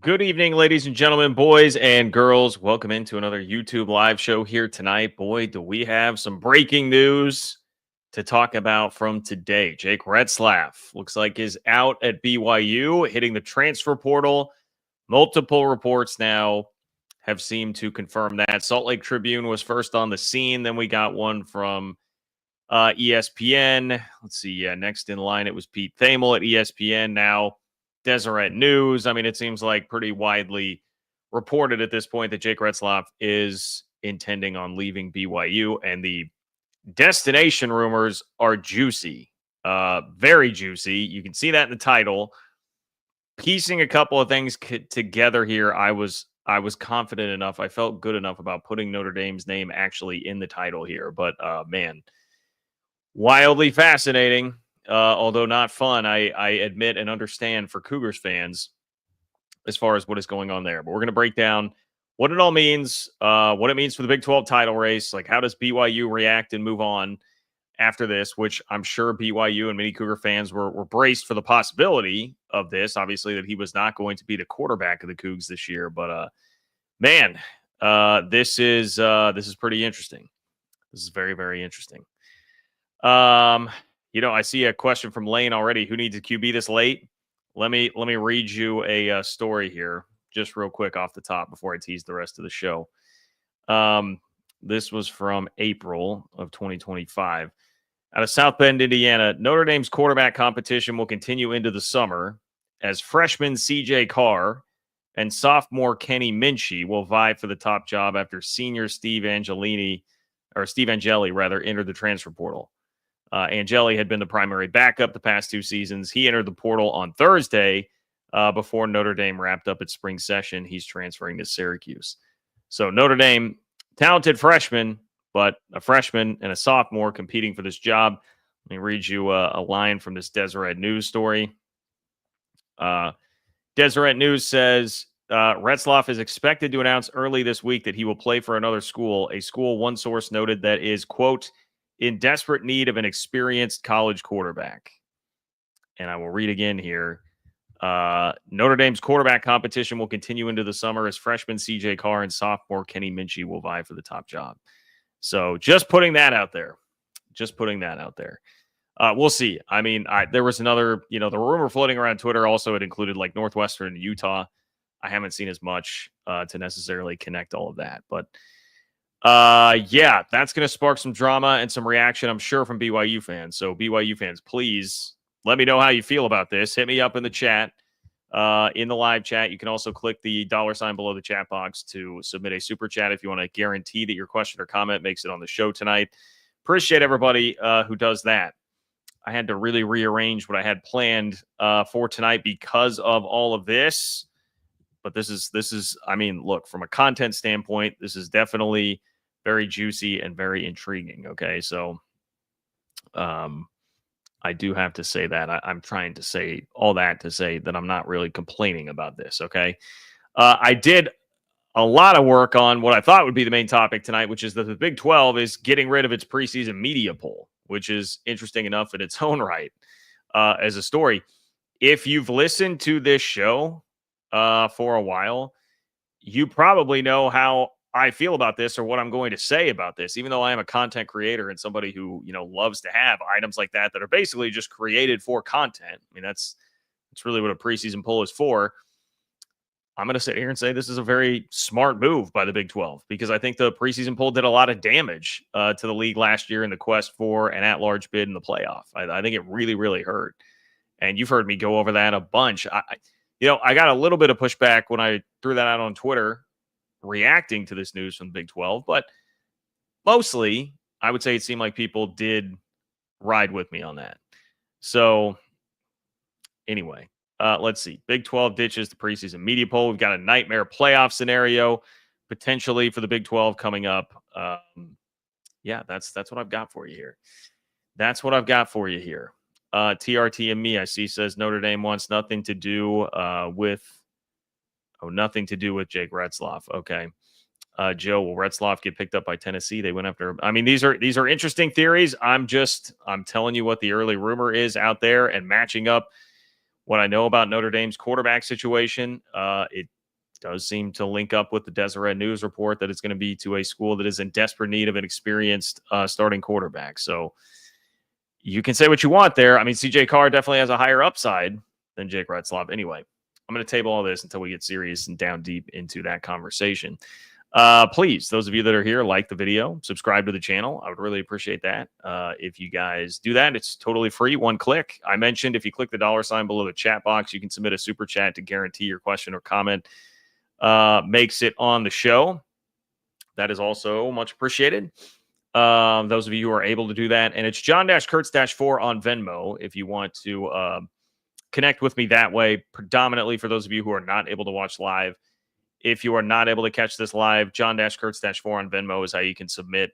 Good evening, ladies and gentlemen, boys and girls. Welcome into another YouTube live show here tonight. Boy, do we have some breaking news to talk about from today. Jake Retzlaff looks like is out at BYU, hitting the transfer portal. Multiple reports now have seemed to confirm that. Salt Lake Tribune was first on the scene. Then we got one from ESPN. Let's see. Yeah, next in line, it was Pete Thamel at ESPN. Now, Deseret News. I mean, it seems like pretty widely reported at this point that Jake Retzlaff is intending on leaving BYU, and the destination rumors are juicy, very juicy. You can see that in the title. Piecing a couple of things together here, I was confident enough. I felt good enough about putting Notre Dame's name actually in the title here, but man, wildly fascinating. Although not fun, I admit and understand for Cougars fans as far as what is going on there. But we're going to break down what it all means, what it means for the Big 12 title race. Like, how does BYU react and move on after this, which I'm sure BYU and many Cougar fans were braced for the possibility of this. Obviously, that he was not going to be the quarterback of the Cougs this year. But, man, this is pretty interesting. This is very, very interesting. I see a question from Lane already. Who needs a QB this late? Let me read you a story here, just real quick off the top before I tease the rest of the show. This was from April of 2025. Out of South Bend, Indiana, Notre Dame's quarterback competition will continue into the summer as freshman CJ Carr and sophomore Kenny Minchey will vie for the top job after senior Steve Angeli entered the transfer portal. Angeli had been the primary backup the past two seasons. He entered the portal on Thursday before Notre Dame wrapped up its spring session. He's transferring to Syracuse. So Notre Dame, talented freshman, but a freshman and a sophomore competing for this job. Let me read you a line from this Deseret News story. Deseret News says, Retzlaff is expected to announce early this week that he will play for another school, a school one source noted that is, quote, in desperate need of an experienced college quarterback. And I will read again here. Notre Dame's quarterback competition will continue into the summer as freshman CJ Carr and sophomore Kenny Minchey will vie for the top job. So just putting that out there. We'll see. I mean, there was another, the rumor floating around Twitter also, it included like Northwestern and Utah. I haven't seen as much to necessarily connect all of that. But yeah, that's going to spark some drama and some reaction, I'm sure, from BYU fans. So BYU fans, please let me know how you feel about this. Hit me up in the chat, in the live chat. You can also click the $ below the chat box to submit a super chat if you want to guarantee that your question or comment makes it on the show tonight. Appreciate everybody who does that. I had to really rearrange what I had planned for tonight because of all of this. But this is, I mean, look, from a content standpoint, this is definitely very juicy and very intriguing. Okay. So, I do have to say that I'm trying to say all that to say that I'm not really complaining about this. Okay. I did a lot of work on what I thought would be the main topic tonight, which is that the Big 12 is getting rid of its preseason media poll, which is interesting enough in its own right as a story. If you've listened to this show for a while, you probably know how I feel about this or what I'm going to say about this, even though I am a content creator and somebody who, loves to have items like that are basically just created for content. I mean, that's really what a preseason poll is for. I'm going to sit here and say this is a very smart move by the Big 12 because I think the preseason poll did a lot of damage to the league last year in the quest for an at-large bid in the playoff. I think it really, really hurt. And you've heard me go over that a bunch. I got a little bit of pushback when I threw that out on Twitter reacting to this news from the Big 12, but mostly I would say it seemed like people did ride with me on that. So anyway, let's see. Big 12 ditches the preseason media poll. We've got a nightmare playoff scenario potentially for the Big 12 coming up. Yeah, that's what I've got for you here. TRT and me, I see, says Notre Dame wants nothing to do with Jake Retzlaff. Okay. Joe, will Retzlaff get picked up by Tennessee? They went after him. I mean, these are interesting theories. I'm telling you what the early rumor is out there and matching up what I know about Notre Dame's quarterback situation, it does seem to link up with the Deseret News report that it's going to be to a school that is in desperate need of an experienced starting quarterback. So you can say what you want there. I mean, CJ Carr definitely has a higher upside than Jake Retzlaff. Anyway, I'm going to table all this until we get serious and down deep into that conversation. Please, those of you that are here, like the video, subscribe to the channel. I would really appreciate that. If you guys do that, it's totally free. One click. I mentioned if you click the $ below the chat box, you can submit a super chat to guarantee your question or comment makes it on the show. That is also much appreciated. Those of you who are able to do that. And it's John-Kurtz-4 on Venmo if you want to connect with me that way, predominantly for those of you who are not able to watch live. If you are not able to catch this live, John-Kurtz-4 on Venmo is how you can submit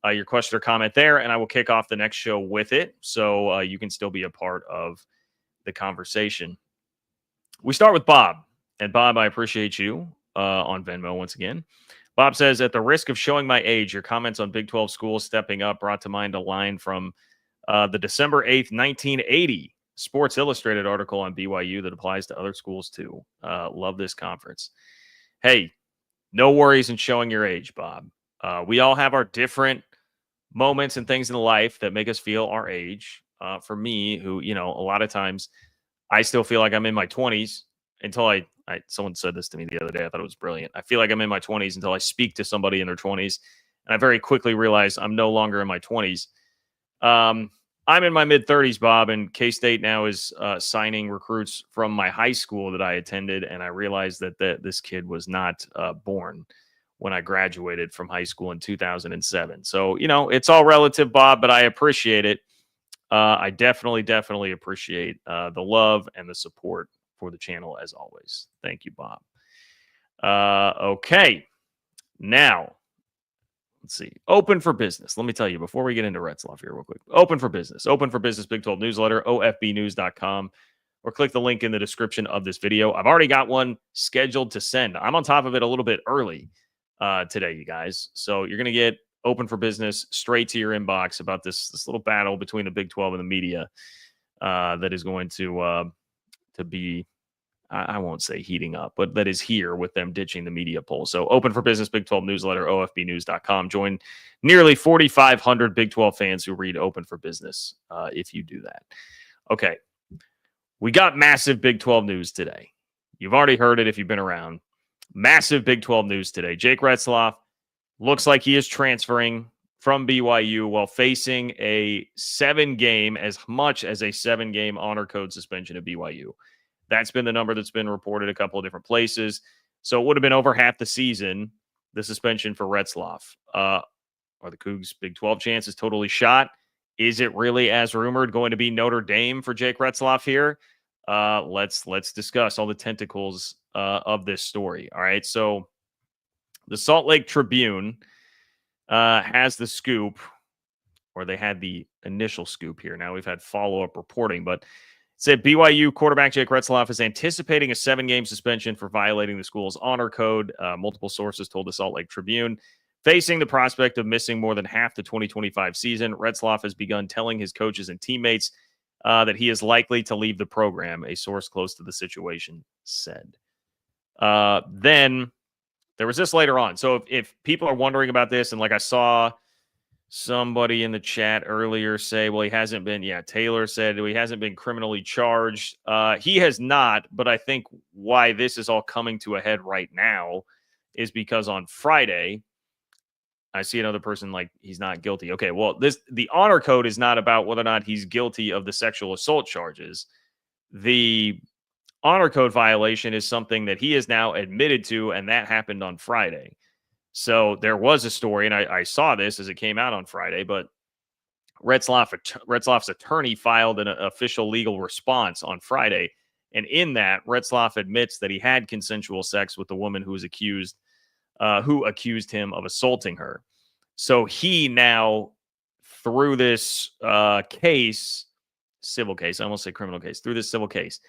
your question or comment there, and I will kick off the next show with it, so you can still be a part of the conversation. We start with Bob, and Bob, I appreciate you on Venmo once again. Bob says, at the risk of showing my age, your comments on Big 12 schools stepping up brought to mind a line from the December 8th, 1980 Sports Illustrated article on BYU that applies to other schools too. Love this conference. Hey, no worries in showing your age, Bob. We all have our different moments and things in life that make us feel our age. For me, who, a lot of times I still feel like I'm in my 20s until someone said this to me the other day. I thought it was brilliant. I feel like I'm in my 20s until I speak to somebody in their 20s. And I very quickly realized I'm no longer in my 20s. I'm in my mid-30s, Bob, and K-State now is signing recruits from my high school that I attended, and I realized that this kid was not born when I graduated from high school in 2007. So, it's all relative, Bob, but I appreciate it. I definitely appreciate the love and the support for the channel, as always. Thank you, Bob. Okay. Now, let's see. Open for business. Let me tell you before we get into Retzlaff here real quick. Open for business. Open for business Big 12 newsletter, ofbnews.com, or click the link in the description of this video. I've already got one scheduled to send. I'm on top of it a little bit early today, you guys. So you're going to get open for business straight to your inbox about this little battle between the Big 12 and the media that is going to be, I won't say heating up, but that is here with them ditching the media poll. So open for business, Big 12 newsletter, ofbnews.com. Join nearly 4,500 Big 12 fans who read open for business if you do that. Okay. We got massive Big 12 news today. You've already heard it if you've been around. Massive Big 12 news today. Jake Retzlaff looks like he is transferring from BYU while facing a 7-game, as much as a 7-game honor code suspension at BYU. That's been the number that's been reported a couple of different places. So it would have been over half the season, the suspension for Retzlaff. Are the Cougs' Big 12 chances totally shot? Is it really, as rumored, going to be Notre Dame for Jake Retzlaff here? Let's discuss all the tentacles of this story. All right, so the Salt Lake Tribune has the scoop, or they had the initial scoop here. Now we've had follow-up reporting, but said BYU quarterback Jake Retzlaff is anticipating a 7-game suspension for violating the school's honor code. Multiple sources told the Salt Lake Tribune. Facing the prospect of missing more than half the 2025 season, Retzlaff has begun telling his coaches and teammates that he is likely to leave the program, a source close to the situation said. Then there was this later on. So if people are wondering about this, and like I saw somebody in the chat earlier say, well, he hasn't been, Taylor said he hasn't been criminally charged. He has not, but I think why this is all coming to a head right now is because on Friday, I see another person like he's not guilty. Okay, well, the honor code is not about whether or not he's guilty of the sexual assault charges. The honor code violation is something that he is now admitted to, and that happened on Friday. So there was a story, and I saw this as it came out on Friday, but Retzlaff's attorney filed an official legal response on Friday. And in that, Retzlaff admits that he had consensual sex with the woman who accused him of assaulting her. So he now, through this civil case, I almost say criminal case, through this civil case,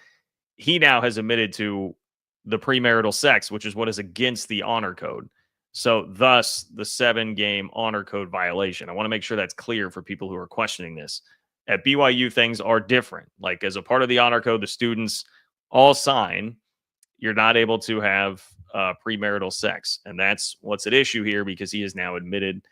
he now has admitted to the premarital sex, which is what is against the honor code. So thus the 7-game honor code violation. I want to make sure that's clear for people who are questioning this. At BYU, things are different. Like as a part of the honor code, the students all sign. You're not able to have premarital sex, and that's what's at issue here because he has now admitted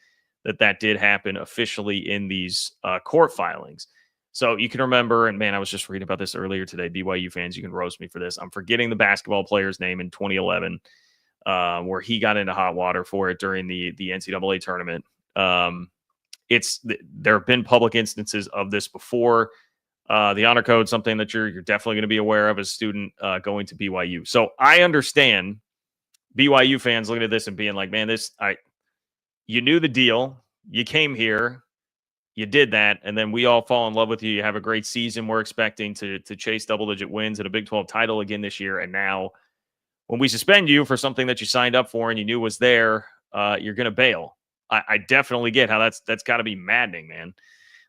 that did happen officially in these court filings. So you can remember, and man, I was just reading about this earlier today. BYU fans, you can roast me for this. I'm forgetting the basketball player's name in 2011, where he got into hot water for it during the NCAA tournament. There have been public instances of this before. The honor code, something that you're definitely going to be aware of as a student going to BYU. So I understand BYU fans looking at this and being like, man, you knew the deal. You came here. You did that. And then we all fall in love with you. You have a great season. We're expecting to chase double-digit wins at a Big 12 title again this year. And now when we suspend you for something that you signed up for and you knew was there, you're going to bail. I definitely get how that's got to be maddening, man.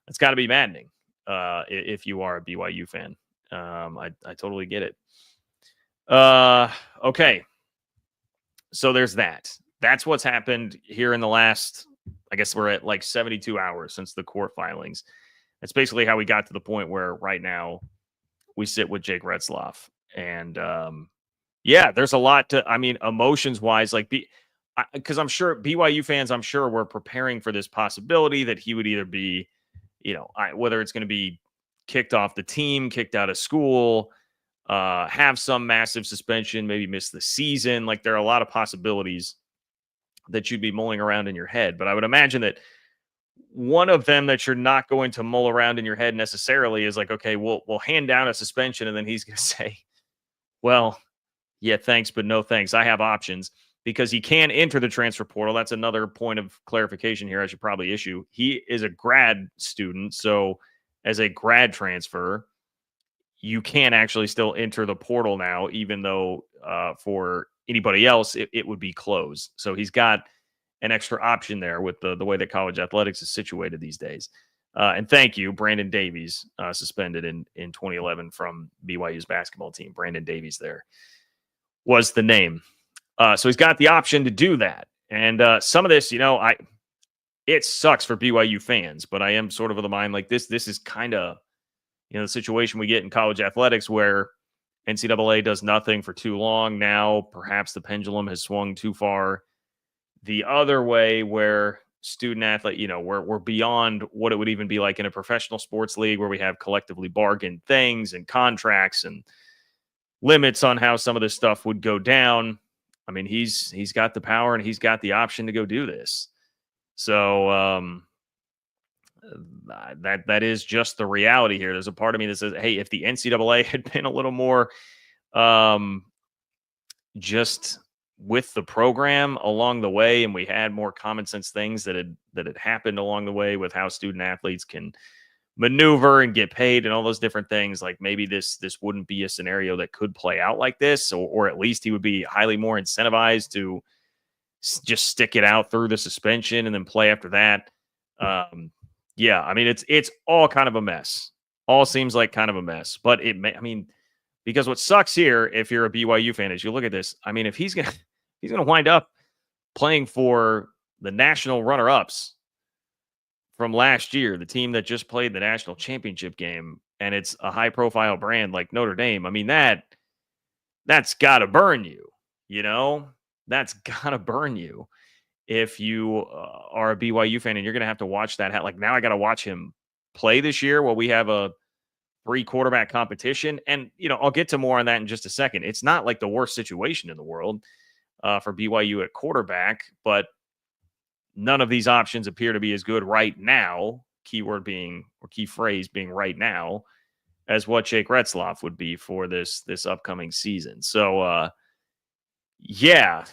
That's got to be maddening if you are a BYU fan. I totally get it. Okay. So there's that. That's what's happened here in the last, I guess we're at like 72 hours since the court filings. That's basically how we got to the point where right now we sit with Jake Retzlaff. And yeah, there's a lot to, emotions wise, like because I'm sure BYU fans, were preparing for this possibility that he would either be, whether it's going to be kicked off the team, kicked out of school, have some massive suspension, maybe miss the season. Like there are a lot of possibilities that you'd be mulling around in your head. But I would imagine that one of them that you're not going to mull around in your head necessarily is like, okay, we'll hand down a suspension. And then he's going to say, well, yeah, thanks, but no thanks. I have options because he can enter the transfer portal. That's another point of clarification here I should probably issue. He is a grad student. So as a grad transfer, you can actually still enter the portal now, even though for anybody else, it would be closed. So he's got an extra option there with the way that college athletics is situated these days. And thank you, Brandon Davies, suspended in 2011 from BYU's basketball team. Brandon Davies there was the name. So he's got the option to do that. And some of this, it sucks for BYU fans, but I am sort of the mind like this is kind of, the situation we get in college athletics where NCAA does nothing for too long. Now, perhaps the pendulum has swung too far the other way where student athlete, we're beyond what it would even be like in a professional sports league where we have collectively bargained things and contracts and limits on how some of this stuff would go down. I mean, he's got the power and he's got the option to go do this. So, that is just the reality here. There's a part of me that says, hey, if the NCAA had been a little more just with the program along the way, and we had more common sense things that had happened along the way with how student athletes can maneuver and get paid and all those different things, like maybe this wouldn't be a scenario that could play out like this, or at least he would be highly more incentivized to just stick it out through the suspension and then play after that. Yeah, I mean, it's all kind of a mess. All seems like kind of a mess. But because what sucks here, if you're a BYU fan, is you look at this. I mean, if he's gonna wind up playing for the national runner-ups from last year, the team that just played the national championship game, and it's a high-profile brand like Notre Dame. I mean, that's got to burn you. That's got to burn you. If you are a BYU fan and you're going to have to watch that, like now I got to watch him play this year while we have a 3 quarterback competition. And, I'll get to more on that in just a second. It's not like the worst situation in the world for BYU at quarterback, but none of these options appear to be as good right now, keyword being, or key phrase being right now, as what Jake Retzlaff would be for this upcoming season. So, yeah.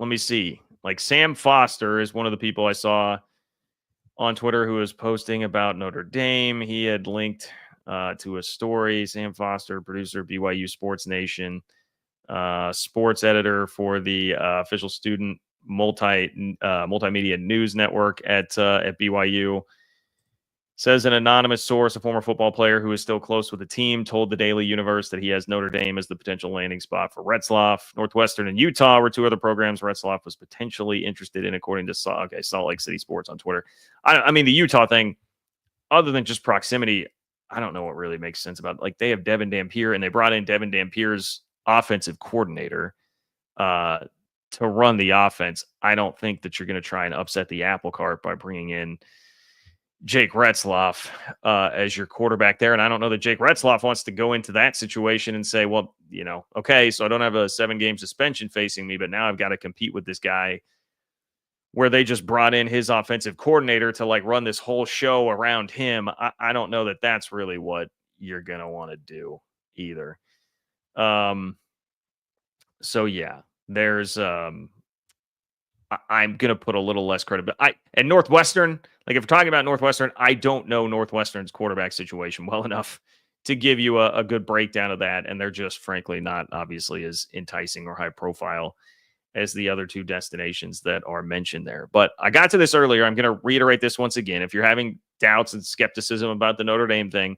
Let me see. Like Sam Foster is one of the people I saw on Twitter who was posting about Notre Dame. He had linked to a story. Sam Foster, producer, BYU Sports Nation, sports editor for the official student multimedia news network at BYU. Says an anonymous source, a former football player who is still close with the team, told the Daily Universe that he has Notre Dame as the potential landing spot for Retzlaff. Northwestern and Utah were 2 other programs Retzlaff was potentially interested in, according to Salt Lake City Sports on Twitter. I mean, the Utah thing, other than just proximity, I don't know what really makes sense about it. Like they have Devin Dampier, and they brought in Devin Dampier's offensive coordinator uh, to run the offense. I don't think that you're going to try and upset the apple cart by bringing in Jake Retzlaff as your quarterback there. And I don't know that Jake Retzlaff wants to go into that situation and say, well, okay, so I don't have a 7-game suspension facing me, but now I've got to compete with this guy where they just brought in his offensive coordinator to like run this whole show around him. I don't know that that's really what you're going to want to do either. So yeah, there's I'm going to put a little less credibility. And Northwestern, like if we're talking about Northwestern, I don't know Northwestern's quarterback situation well enough to give you a good breakdown of that. And they're just frankly not obviously as enticing or high profile as the other two destinations that are mentioned there. But I got to this earlier. I'm going to reiterate this once again. If you're having doubts and skepticism about the Notre Dame thing,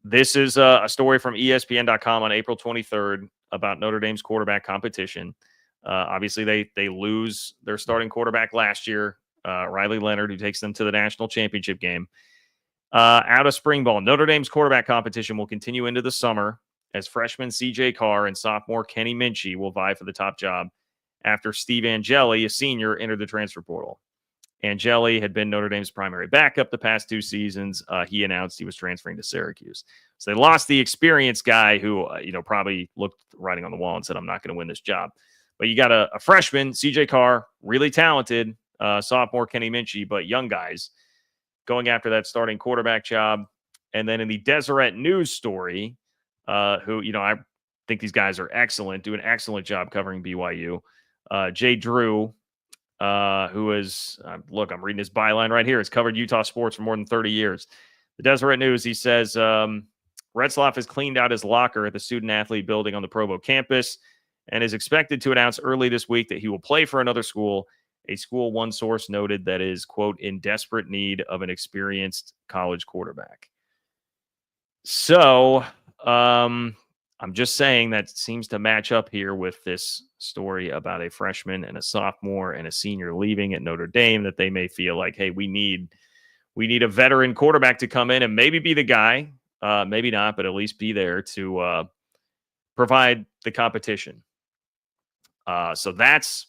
this is a story from ESPN.com on April 23rd about Notre Dame's quarterback competition. Obviously, they lose their starting quarterback last year, Riley Leonard, who takes them to the national championship game. Out of spring ball, Notre Dame's quarterback competition will continue into the summer as freshman C.J. Carr and sophomore Kenny Minchey will vie for the top job after Steve Angeli, a senior, entered the transfer portal. Angeli had been Notre Dame's primary backup the past 2 seasons. He announced he was transferring to Syracuse. So they lost the experienced guy who, probably looked writing on the wall and said, I'm not going to win this job. But you got a freshman, C.J. Carr, really talented, sophomore Kenny Minchey, but young guys going after that starting quarterback job. And then in the Deseret News story, who, I think these guys are excellent, do an excellent job covering BYU. Jay Drew, who is, I'm reading his byline right here, has covered Utah sports for more than 30 years. The Deseret News, he says, Retzlaff has cleaned out his locker at the student-athlete building on the Provo campus and is expected to announce early this week that he will play for another school, a school one source noted that is, quote, in desperate need of an experienced college quarterback. So, I'm just saying that seems to match up here with this story about a freshman and a sophomore and a senior leaving at Notre Dame, that they may feel like, hey, we need a veteran quarterback to come in and maybe be the guy, maybe not, but at least be there to provide the competition. So that's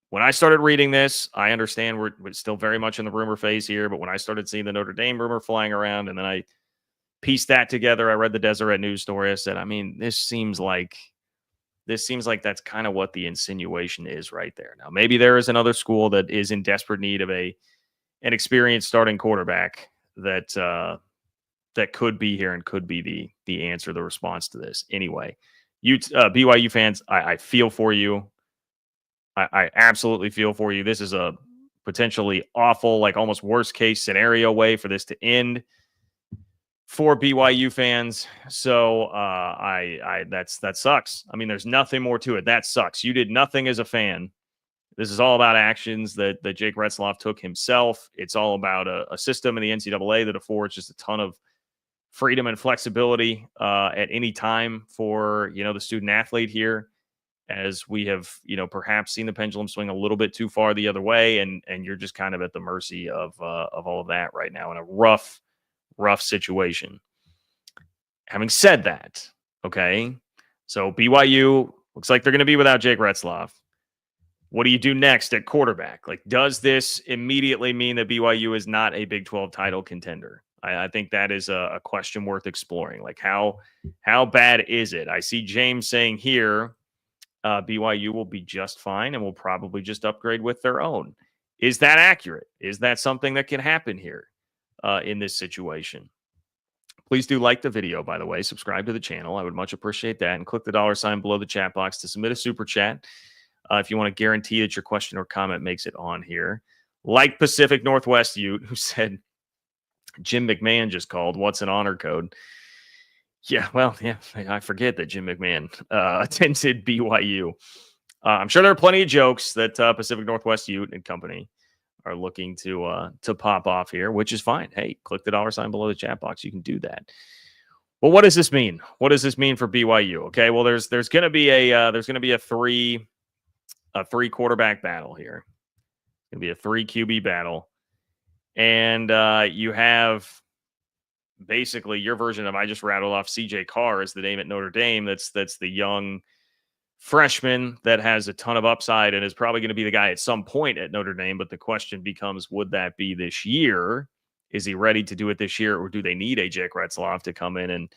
when I started reading this. I understand we're still very much in the rumor phase here, but when I started seeing the Notre Dame rumor flying around and then I pieced that together, I read the Deseret News story. I said, this seems like that's kind of what the insinuation is right there. Now, maybe there is another school that is in desperate need of an experienced starting quarterback that could be here and could be the answer, the response to this. Anyway, BYU fans, I feel for you. I absolutely feel for you. This is a potentially awful, like almost worst case scenario way for this to end for BYU fans. So that sucks. There's nothing more to it. That sucks. You did nothing as a fan. This is all about actions that Jake Retzlaff took himself. It's all about a system in the NCAA that affords just a ton of freedom and flexibility at any time for, the student athlete here, as we have, perhaps seen the pendulum swing a little bit too far the other way. And you're just kind of at the mercy of all of that right now in a rough situation. Having said that, okay, so BYU looks like they're going to be without Jake Retzlaff. What do you do next at quarterback? Like, does this immediately mean that BYU is not a Big 12 title contender? I think that is a question worth exploring. Like, how bad is it? I see James saying here, BYU will be just fine and will probably just upgrade with their own. Is that accurate? Is that something that can happen here in this situation? Please do like the video, by the way. Subscribe to the channel. I would much appreciate that. And click the $ below the chat box to submit a super chat if you want to guarantee that your question or comment makes it on here. Like Pacific Northwest Ute, who said, Jim McMahon just called. What's an honor code? Yeah, well, yeah, I forget that Jim McMahon attended BYU. I'm sure there are plenty of jokes that Pacific Northwest Ute and company are looking to pop off here, which is fine. Hey, click the $ below the chat box. You can do that. Well, what does this mean? What does this mean for BYU? Okay, well, there's going to be a three quarterback battle here. It's going to be a 3 QB battle. And you have basically your version of, I just rattled off CJ Carr as the name at Notre Dame. That's the young freshman that has a ton of upside and is probably going to be the guy at some point at Notre Dame. But the question becomes, would that be this year? Is he ready to do it this year, or do they need AJ Retzlaff to come in and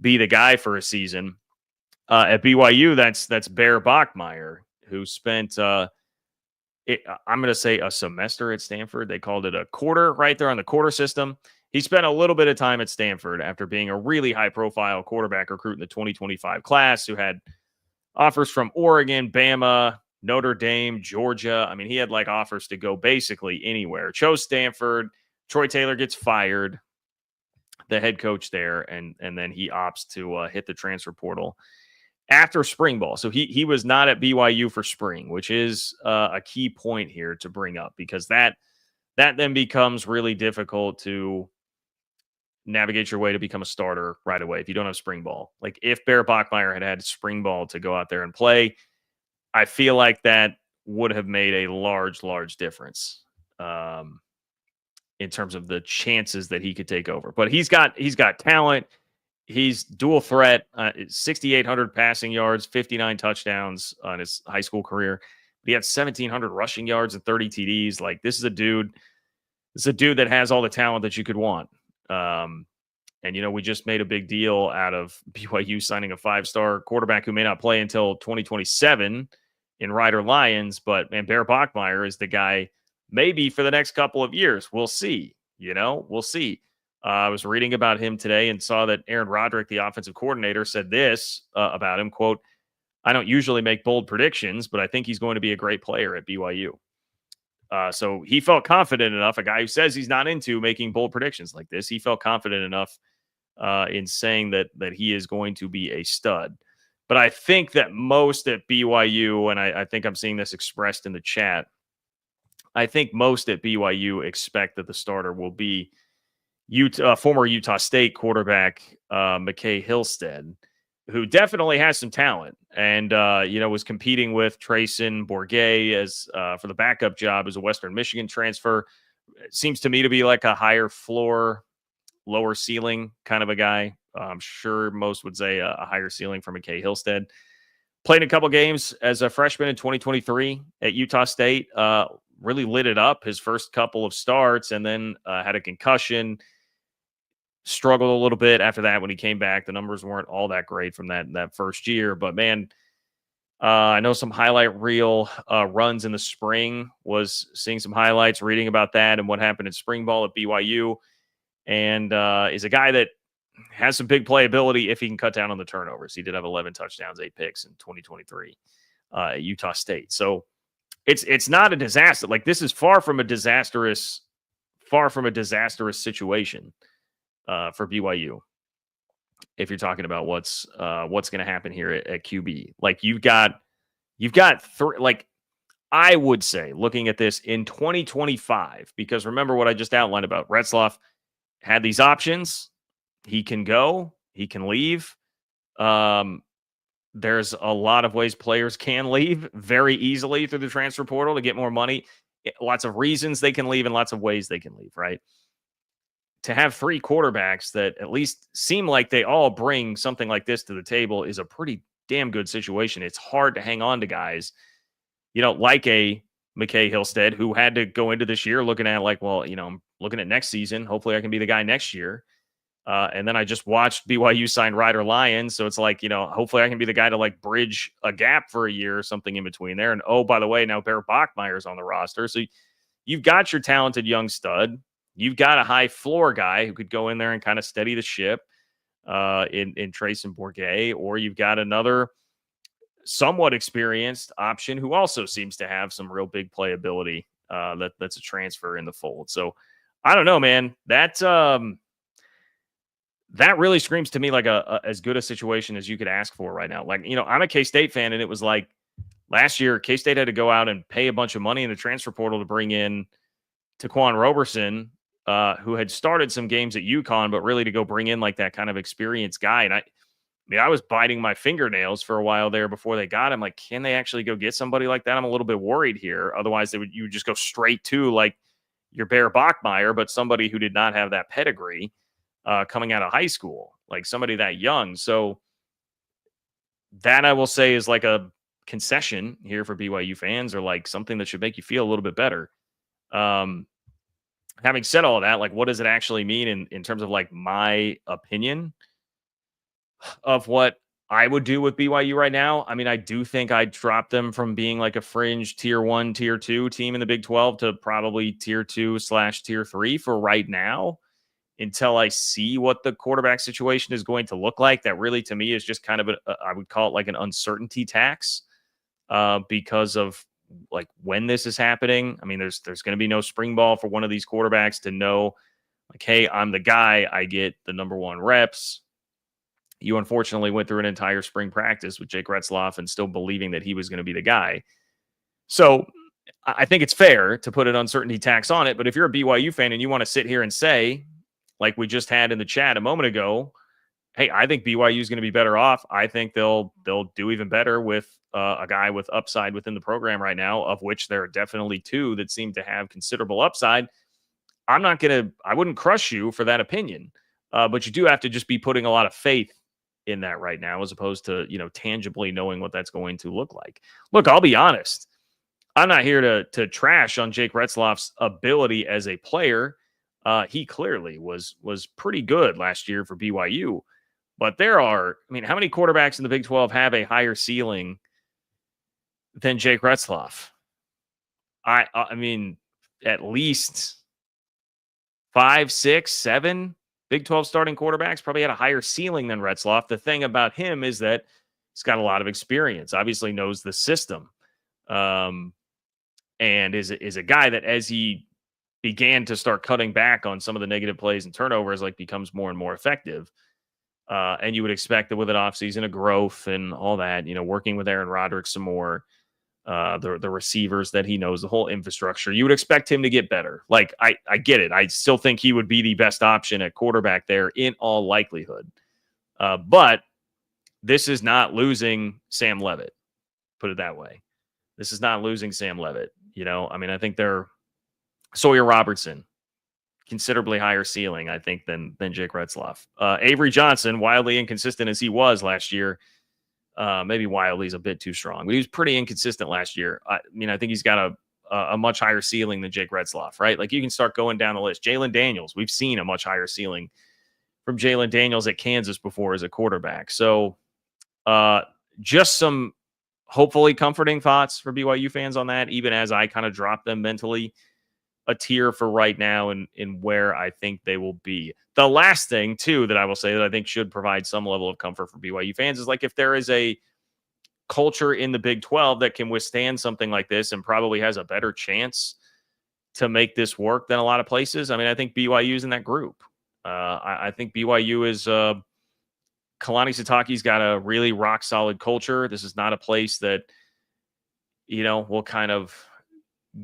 be the guy for a season? At BYU, that's Bear Bachmeier, who spent I'm going to say a semester at Stanford. They called it a quarter right there on the quarter system. He spent a little bit of time at Stanford after being a really high-profile quarterback recruit in the 2025 class who had offers from Oregon, Bama, Notre Dame, Georgia. I mean, he had like offers to go basically anywhere. Chose Stanford. Troy Taylor gets fired, the head coach there, and then he opts to hit the transfer portal after spring ball. So he was not at BYU for spring, which is a key point here to bring up, because that then becomes really difficult to navigate your way to become a starter right away if you don't have spring ball. Like if Bear Bachmeier had spring ball to go out there and play, I feel like that would have made a large difference in terms of the chances that he could take over. But he's got talent. He's dual threat, 6,800 passing yards, 59 touchdowns on his high school career. He had 1,700 rushing yards and 30 TDs. Like, this is a dude that has all the talent that you could want. And, we just made a big deal out of BYU signing a 5-star quarterback who may not play until 2027 in Ryder Lyons. But, man, Bear Bachmeier is the guy maybe for the next couple of years. We'll see. We'll see. I was reading about him today and saw that Aaron Roderick, the offensive coordinator, said this about him, quote, "I don't usually make bold predictions, but I think he's going to be a great player at BYU." So he felt confident enough, a guy who says he's not into making bold predictions like this, he felt confident enough in saying that he is going to be a stud. But I think that most at BYU, and I think I'm seeing this expressed in the chat, I think most at BYU expect that the starter will be former Utah State quarterback McKay Hillstead, who definitely has some talent and, was competing with Trayson Bourget as for the backup job as a Western Michigan transfer. It seems to me to be like a higher floor, lower ceiling kind of a guy. I'm sure most would say a higher ceiling for McKay Hillstead. Played a couple games as a freshman in 2023 at Utah State. Really lit it up his first couple of starts, and then had a concussion. Struggled a little bit after that when he came back. The numbers weren't all that great from that first year. But, man, I know some highlight reel runs in the spring. Was seeing some highlights, reading about that and what happened in spring ball at BYU. And is a guy that has some big playability if he can cut down on the turnovers. He did have 11 touchdowns, 8 picks in 2023 at Utah State. So it's not a disaster. Like, this is far from a disastrous situation for BYU. If you're talking about what's going to happen here at QB, like you've got three, like I would say looking at this in 2025, because remember what I just outlined about Retzlaff had these options. He can go, he can leave. There's a lot of ways players can leave very easily through the transfer portal to get more money. Lots of reasons they can leave and lots of ways they can leave, right? To have 3 quarterbacks that at least seem like they all bring something like this to the table is a pretty damn good situation. It's hard to hang on to guys, like a McKay Hillstead, who had to go into this year looking at like, well, I'm looking at next season. Hopefully I can be the guy next year. And then I just watched BYU sign Ryder Lyons. So it's like, hopefully I can be the guy to like bridge a gap for a year or something in between there. And oh, by the way, now Bear Bachmeier's on the roster. So you've got your talented young stud. You've got a high floor guy who could go in there and kind of steady the ship in Trayson Bourget, or you've got another somewhat experienced option who also seems to have some real big playability that's a transfer in the fold. So I don't know, man. That really screams to me like a as good a situation as you could ask for right now. Like, I'm a K-State fan, and it was like last year K-State had to go out and pay a bunch of money in the transfer portal to bring in Taquan Roberson, who had started some games at UConn, but really to go bring in like that kind of experienced guy. And I was biting my fingernails for a while there before they got him. Like, can they actually go get somebody like that? I'm a little bit worried here. Otherwise, you would just go straight to like, your Bear Bachmeier, but somebody who did not have that pedigree coming out of high school, like somebody that young. So that I will say is like a concession here for BYU fans, or like something that should make you feel a little bit better. Um, Having said all that, like, what does it actually mean in terms of like my opinion of what I would do with BYU right now? I mean, I do think I'd drop them from being like a fringe tier 1, tier 2 team in the Big 12 to probably tier 2/tier 3 for right now, until I see what the quarterback situation is going to look like. That really, to me, is just kind of I would call it like an uncertainty tax, because of like when this is happening. I mean, there's going to be no spring ball for one of these quarterbacks to know, like, hey, I'm the guy. I get the number 1 reps. You unfortunately went through an entire spring practice with Jake Retzlaff and still believing that he was going to be the guy. So I think it's fair to put an uncertainty tax on it. But if you're a BYU fan and you want to sit here and say, like we just had in the chat a moment ago, hey, I think BYU is going to be better off. I think they'll do even better with a guy with upside within the program right now, of which there are definitely 2 that seem to have considerable upside. I wouldn't crush you for that opinion, but you do have to just be putting a lot of faith in that right now, as opposed to, tangibly knowing what that's going to look like. Look, I'll be honest. I'm not here to trash on Jake Retzlaff's ability as a player. He clearly was pretty good last year for BYU. But how many quarterbacks in the Big 12 have a higher ceiling than Jake Retzlaff? I mean, at least 5, 6, 7 Big 12 starting quarterbacks probably had a higher ceiling than Retzlaff. The thing about him is that he's got a lot of experience, obviously knows the system, and is a guy that, as he began to start cutting back on some of the negative plays and turnovers, like, becomes more and more effective. And you would expect that with an offseason of growth and all that, working with Aaron Roderick some more, the receivers that he knows, the whole infrastructure, you would expect him to get better. Like, I get it. I still think he would be the best option at quarterback there in all likelihood. But this is not losing Sam Levitt, put it that way. This is not losing Sam Levitt. I think they're Sawyer Robertson, considerably higher ceiling, I think, than Jake Retzlaff. Avery Johnson, wildly inconsistent as he was last year. Maybe wildly is a bit too strong, but he was pretty inconsistent last year. I think he's got a much higher ceiling than Jake Retzlaff, right? Like, you can start going down the list. Jalen Daniels, we've seen a much higher ceiling from Jalen Daniels at Kansas before as a quarterback. So just some hopefully comforting thoughts for BYU fans on that, even as I kind of drop them mentally a tier for right now and in where I think they will be. The last thing, too, that I will say that I think should provide some level of comfort for BYU fans is, like, if there is a culture in the Big 12 that can withstand something like this and probably has a better chance to make this work than a lot of places, I think BYU is in that group. I think BYU is Kalani Sitake's got a really rock solid culture. This is not a place that, will kind of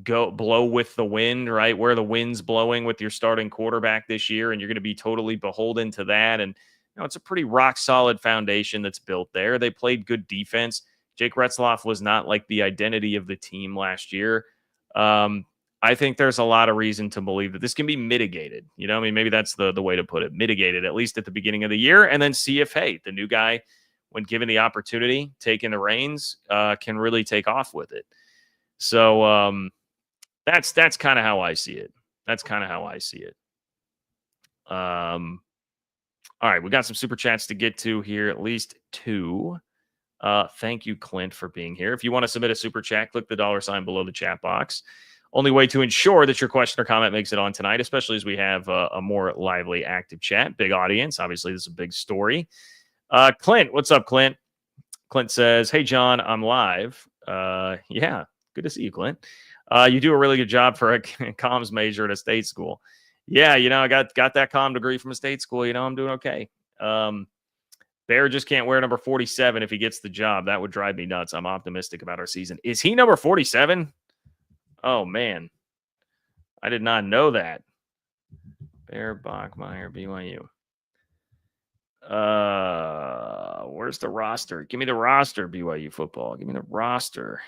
go blow with the wind, right? Where the wind's blowing with your starting quarterback this year, and you're going to be totally beholden to that. And it's a pretty rock solid foundation that's built there. They played good defense. Jake Retzlaff was not like the identity of the team last year. I think there's a lot of reason to believe that this can be mitigated. Maybe that's the way to put it. Mitigated, at least at the beginning of the year, and then see if, hey, the new guy, when given the opportunity, taking the reins, can really take off with it. So that's kind of how I see it. All right, we got some super chats to get to here, at least 2. Thank you, Clint, for being here. If you want to submit a super chat, click the $ below the chat box. Only way to ensure that your question or comment makes it on tonight, especially as we have a more lively, active chat. Big audience. Obviously, this is a big story. Clint, what's up, Clint? Clint says, hey, John, I'm live. Yeah, good to see you, Clint. You do a really good job for a comms major at a state school. Yeah, I got that comm degree from a state school. I'm doing okay. Bear just can't wear number 47 if he gets the job. That would drive me nuts. I'm optimistic about our season. Is he number 47? Oh, man. I did not know that. Bear Bachmeier, BYU. Where's the roster? Give me the roster, BYU football. Give me the roster.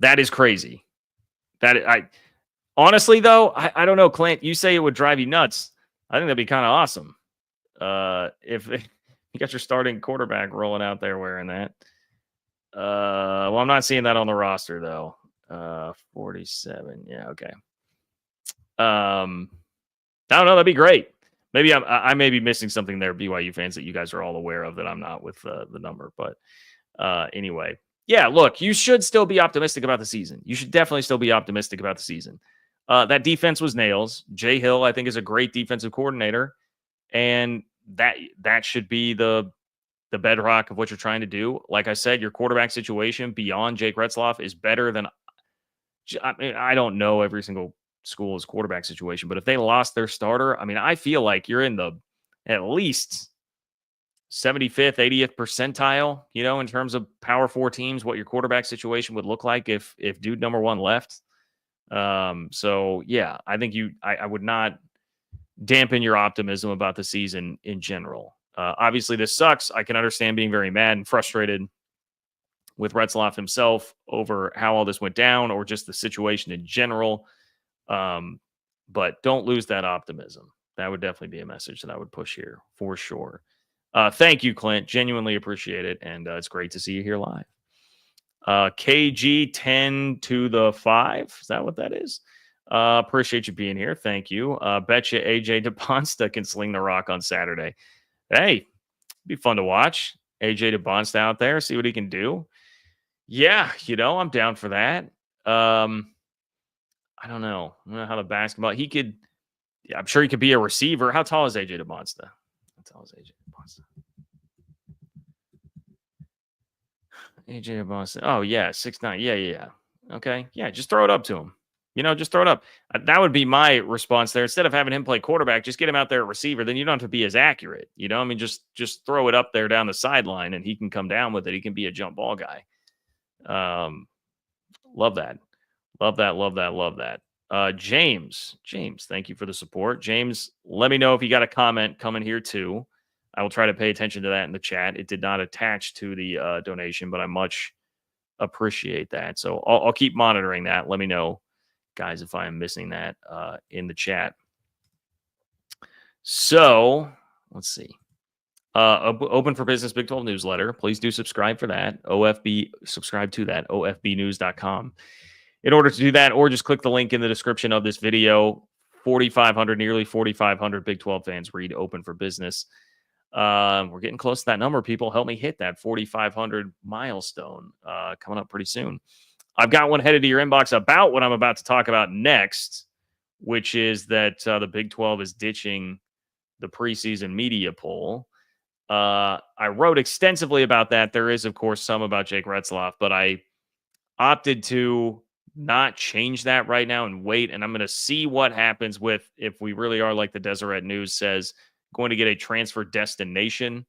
That is crazy. Honestly, though, I don't know, Clint. You say it would drive you nuts. I think that'd be kind of awesome. If you got your starting quarterback rolling out there wearing that. Well, I'm not seeing that on the roster though. 47. Yeah, okay. I don't know. That'd be great. Maybe I may be missing something there, BYU fans, that you guys are all aware of that I'm not with the number. But anyway, yeah. Look, you should still be optimistic about the season. You should definitely still be optimistic about the season. That defense was nails. Jay Hill, I think, is a great defensive coordinator, and that should be the bedrock of what you're trying to do. Like I said, your quarterback situation beyond Jake Retzlaff is better than. I mean, I don't know every single school's quarterback situation, but if they lost their starter, I mean, I feel like you're in the at least 75th, 80th percentile, in terms of Power Four teams, what your quarterback situation would look like if dude number one left. So yeah, I think I would not dampen your optimism about the season in general. Obviously, this sucks. I can understand being very mad and frustrated with Retzlaff himself over how all this went down or just the situation in general. But don't lose that optimism. That would definitely be a message that I would push here for sure. Thank you, Clint. Genuinely appreciate it. And it's great to see you here live. KG 10 to the 5. Is that what that is? Appreciate you being here. Thank you. Betcha AJ DePonsta can sling the rock on Saturday. Hey, be fun to watch. AJ DePonsta out there, see what he can do. Yeah, I'm down for that. I don't know. I don't know how the basketball. I'm sure he could be a receiver. How tall is AJ DePonsta? How tall is AJ DePonsta? AJ DePonsta. Oh, yeah, 6'9". Yeah. Okay. Yeah, just throw it up to him. Just throw it up. That would be my response there. Instead of having him play quarterback, just get him out there at receiver. Then you don't have to be as accurate. I mean, just throw it up there down the sideline, and he can come down with it. He can be a jump ball guy. Love that. Love that. James, thank you for the support. James, let me know if you got a comment coming here too. I will try to pay attention to that in the chat. It did not attach to the donation, but I much appreciate that. So I'll keep monitoring that. Let me know, guys, if I am missing that in the chat. So let's see. Open for Business Big 12 newsletter. Please do subscribe for that. Subscribe to that, ofbnews.com. In order to do that, or just click the link in the description of this video. Nearly 4,500 Big 12 fans read Open for Business. We're getting close to that number. People, help me hit that 4,500 milestone coming up pretty soon. I've got one headed to your inbox about what I'm about to talk about next, which is that the Big 12 is ditching the preseason media poll. I wrote extensively about that. There is, of course, some about Jake Retzlaff, but I opted to not change that right now and wait. And I'm going to see what happens if we really are, like the Deseret News says, going to get a transfer destination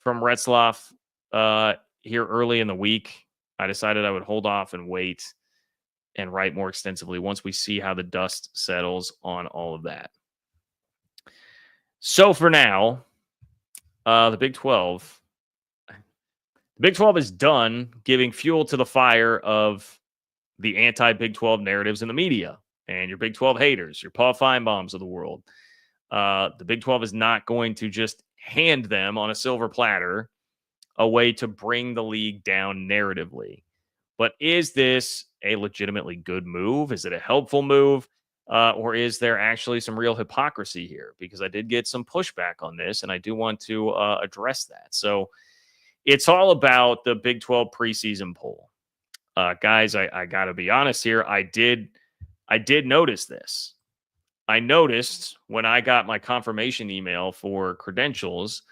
from Retzlaff here early in the week. I decided I would hold off and wait and write more extensively once we see how the dust settles on all of that. So for now, the Big 12 is done giving fuel to the fire of the anti-Big 12 narratives in the media and your Big 12 haters, your Paul Feinbaums of the world. The Big 12 is not going to just hand them on a silver platter a way to bring the league down narratively. But is this a legitimately good move? Is it a helpful move? Or is there actually some real hypocrisy here? Because I did get some pushback on this, and I do want to address that. So it's all about the Big 12 preseason poll. Guys, I got to be honest here. I did notice this. I noticed when I got my confirmation email for credentials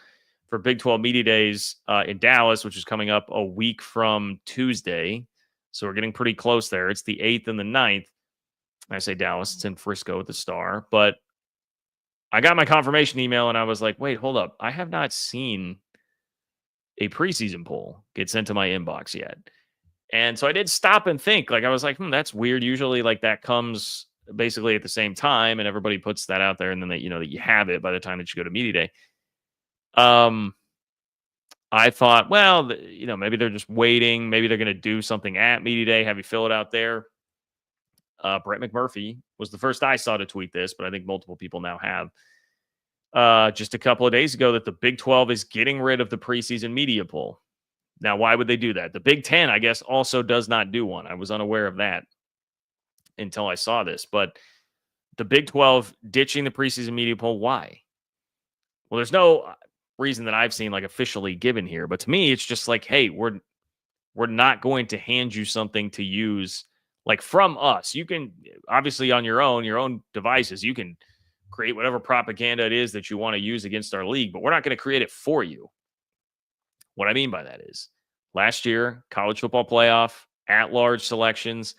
for Big 12 Media Days in Dallas, which is coming up a week from Tuesday. So we're getting pretty close there. It's the 8th and the 9th. I say Dallas, it's in Frisco at the Star. But I got my confirmation email and I was like, wait, hold up. I have not seen a preseason poll get sent to my inbox yet. And so I did stop and think. I was like, that's weird. Usually that comes basically at the same time and everybody puts that out there and then that you have it by the time that you go to media day. I thought, well, maybe they're just waiting. Maybe they're going to do something at media day, have you fill it out there. Brett McMurphy was the first I saw to tweet this, but I think multiple people now have. Just a couple of days ago, that the Big 12 is getting rid of the preseason media poll. Now, why would they do that? The Big 10, I guess, also does not do one. I was unaware of that until I saw this. But the Big 12 ditching the preseason media poll, why? Well, there's no reason that I've seen like officially given here. But to me, it's just like, hey, we're not going to hand you something to use like from us. You can obviously on your own devices, you can create whatever propaganda it is that you want to use against our league, but we're not going to create it for you. What I mean by that is last year, college football playoff, at-large selections,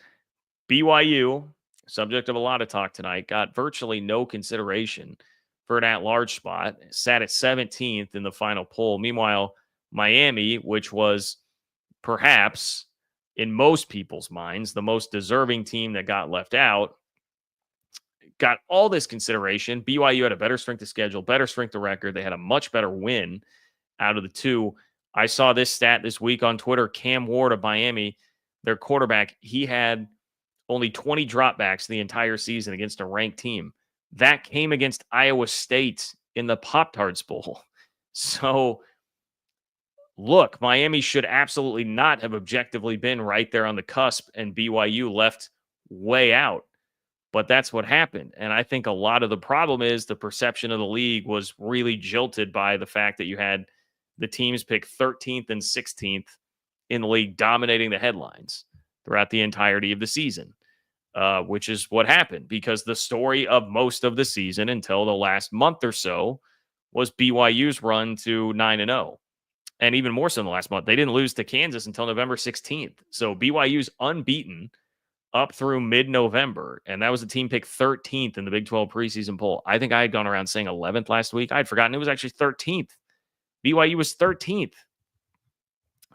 BYU, subject of a lot of talk tonight, got virtually no consideration for an at-large spot, sat at 17th in the final poll. Meanwhile, Miami, which was perhaps in most people's minds the most deserving team that got left out, got all this consideration. BYU had a better strength of schedule, better strength of record. They had a much better win out of the two. I saw this stat this week on Twitter. Cam Ward of Miami, their quarterback, he had only 20 dropbacks the entire season against a ranked team. That came against Iowa State in the Pop-Tarts Bowl. So, look, Miami should absolutely not have objectively been right there on the cusp, and BYU left way out. But that's what happened. And I think a lot of the problem is the perception of the league was really jilted by the fact that you had the teams pick 13th and 16th in the league, dominating the headlines throughout the entirety of the season, which is what happened because the story of most of the season until the last month or so was BYU's run to 9-0. And even more so in the last month, they didn't lose to Kansas until November 16th. So BYU's unbeaten up through mid-November, and that was a team picked 13th in the Big 12 preseason poll. I think I had gone around saying 11th last week. I had forgotten it was actually 13th. BYU was 13th.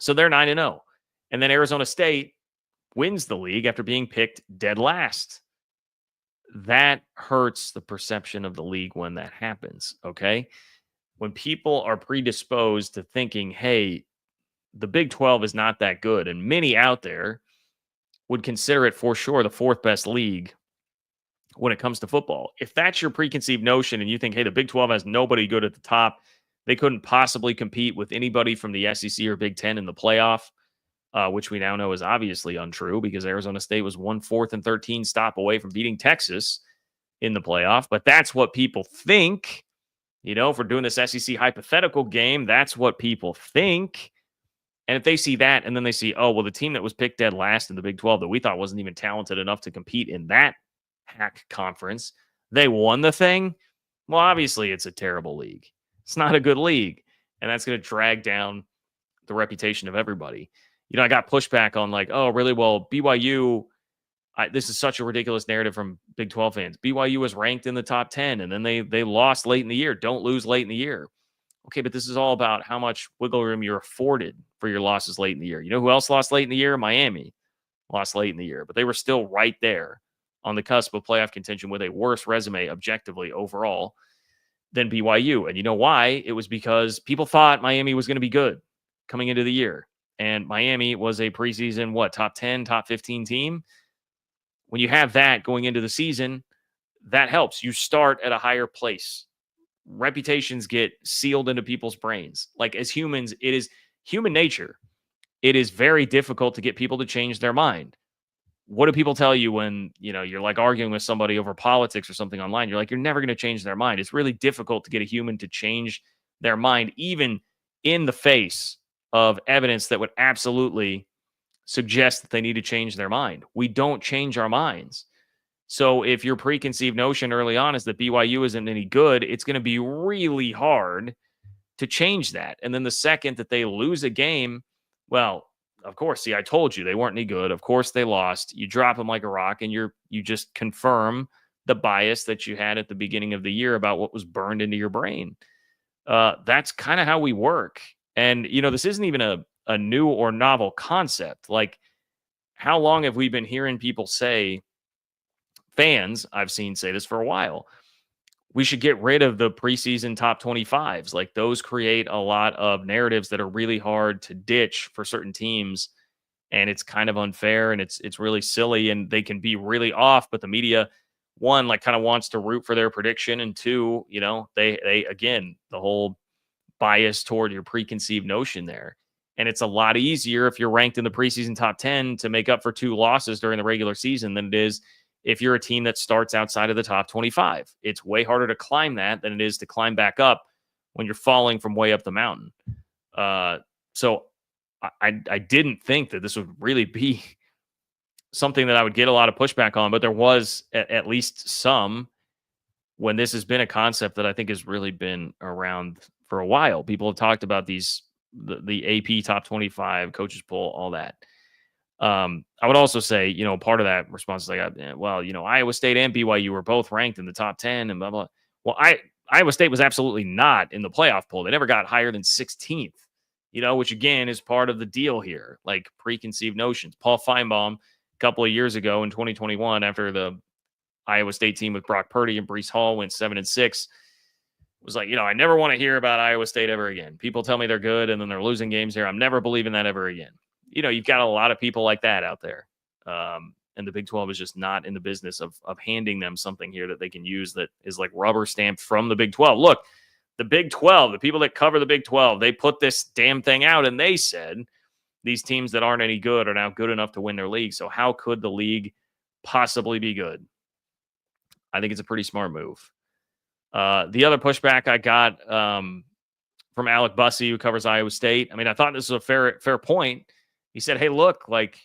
So they're 9-0. And then Arizona State wins the league after being picked dead last. That hurts the perception of the league when that happens, okay? When people are predisposed to thinking, hey, the Big 12 is not that good, and many out there would consider it for sure the fourth best league when it comes to football. If that's your preconceived notion and you think, hey, the Big 12 has nobody good at the top, they couldn't possibly compete with anybody from the SEC or Big 10 in the playoff, which we now know is obviously untrue because Arizona State was 1 4th and 13 stop away from beating Texas in the playoff. But that's what people think. You know, if we're doing this SEC hypothetical game, that's what people think. And if they see that and then they see, oh, well, the team that was picked dead last in the Big 12 that we thought wasn't even talented enough to compete in that hack conference, they won the thing. Well, obviously, it's a terrible league. It's not a good league. And that's going to drag down the reputation of everybody. You know, I got pushback on like, oh, really? Well, BYU, this is such a ridiculous narrative from Big 12 fans. BYU was ranked in the top 10, and then they lost late in the year. Don't lose late in the year. Okay, but this is all about how much wiggle room you're afforded for your losses late in the year. You know who else lost late in the year? Miami lost late in the year, but they were still right there on the cusp of playoff contention with a worse resume objectively overall than BYU. And you know why? It was because people thought Miami was going to be good coming into the year. And Miami was a preseason, top 10, top 15 team. When you have that going into the season, that helps. You start at a higher place. Reputations get sealed into people's brains. Like as humans, it is human nature. It is very difficult to get people to change their mind. What do people tell you when, you're like arguing with somebody over politics or something online? You're like, you're never going to change their mind. It's really difficult to get a human to change their mind, even in the face of evidence that would absolutely suggest that they need to change their mind. We don't change our minds. So if your preconceived notion early on is that BYU isn't any good, it's going to be really hard to change that. And then the second that they lose a game, well, of course, see, I told you they weren't any good. Of course they lost. You drop them like a rock and you just confirm the bias that you had at the beginning of the year about what was burned into your brain. That's kind of how we work. And, this isn't even a new or novel concept. Like, how long have we been hearing people say, fans I've seen say this for a while, we should get rid of the preseason top 25s. Like those create a lot of narratives that are really hard to ditch for certain teams and it's kind of unfair, and it's really silly, and they can be really off, but the media, one, like, kind of wants to root for their prediction, and two, they again, the whole bias toward your preconceived notion there. And it's a lot easier if you're ranked in the preseason top 10 to make up for 2 losses during the regular season than it is if you're a team that starts outside of the top 25. It's way harder to climb that than it is to climb back up when you're falling from way up the mountain. So I didn't think that this would really be something that I would get a lot of pushback on, but there was at least some, when this has been a concept that I think has really been around for a while. People have talked about the AP top 25 coaches poll, all that. I would also say, part of that response is like, Iowa State and BYU were both ranked in the top 10 and blah, blah. Well, Iowa State was absolutely not in the playoff poll. They never got higher than 16th, which again is part of the deal here, like preconceived notions. Paul Feinbaum, a couple of years ago in 2021, after the Iowa State team with Brock Purdy and Breece Hall went 7-6, was like, I never want to hear about Iowa State ever again. People tell me they're good and then they're losing games here. I'm never believing that ever again. You've got a lot of people like that out there. And the Big 12 is just not in the business of handing them something here that they can use that is like rubber stamped from the Big 12. Look, the Big 12, the people that cover the Big 12, they put this damn thing out and they said these teams that aren't any good are now good enough to win their league. So how could the league possibly be good? I think it's a pretty smart move. The other pushback I got from Alec Bussey, who covers Iowa State, I mean, I thought this was a fair point. He said, hey, look, like,